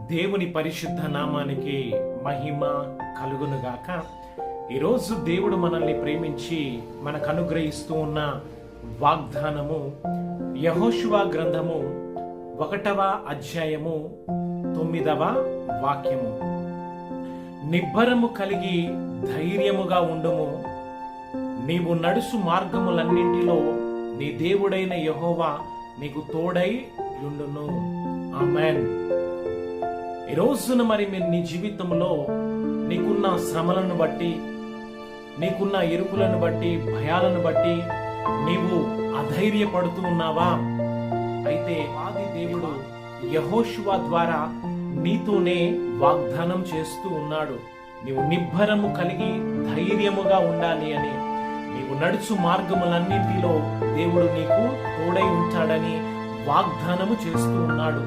దేవుని పరిశుద్ధ నామానికి మహిమ కలుగునుగాక. ఈరోజు దేవుడు మనల్ని ప్రేమించి మనకు అనుగ్రహిస్తూ ఉన్న వాగ్దానము యెహోషువ గ్రంథము 1వ అధ్యాయము 9వ వాక్యము. నిబ్బరము కలిగి ధైర్యముగా ఉండుము, నీవు నడుసు మార్గములన్నింటిలో నీ దేవుడైన యెహోవా నీకు తోడై యుండును. ఆమేన్. ఈ రోజున మీరు నీ జీవితంలో నీకున్న శ్రమలను బట్టి, నీకున్న ఇరుకులను బట్టి, భయాలను బట్టి నీవు అధైర్యపడుతూ ఉన్నావా? అయితే ఆది దేవుడు యెహోషువ ద్వారా నీతోనే వాగ్దానం చేస్తూ ఉన్నాడు. నీవు నిబ్బరము కలిగి ధైర్యముగా ఉండాలి అని, నీవు నడుచు మార్గములన్నింటిలో దేవుడు నీకు తోడై ఉంటాడని వాగ్దానము చేస్తూ ఉన్నాడు.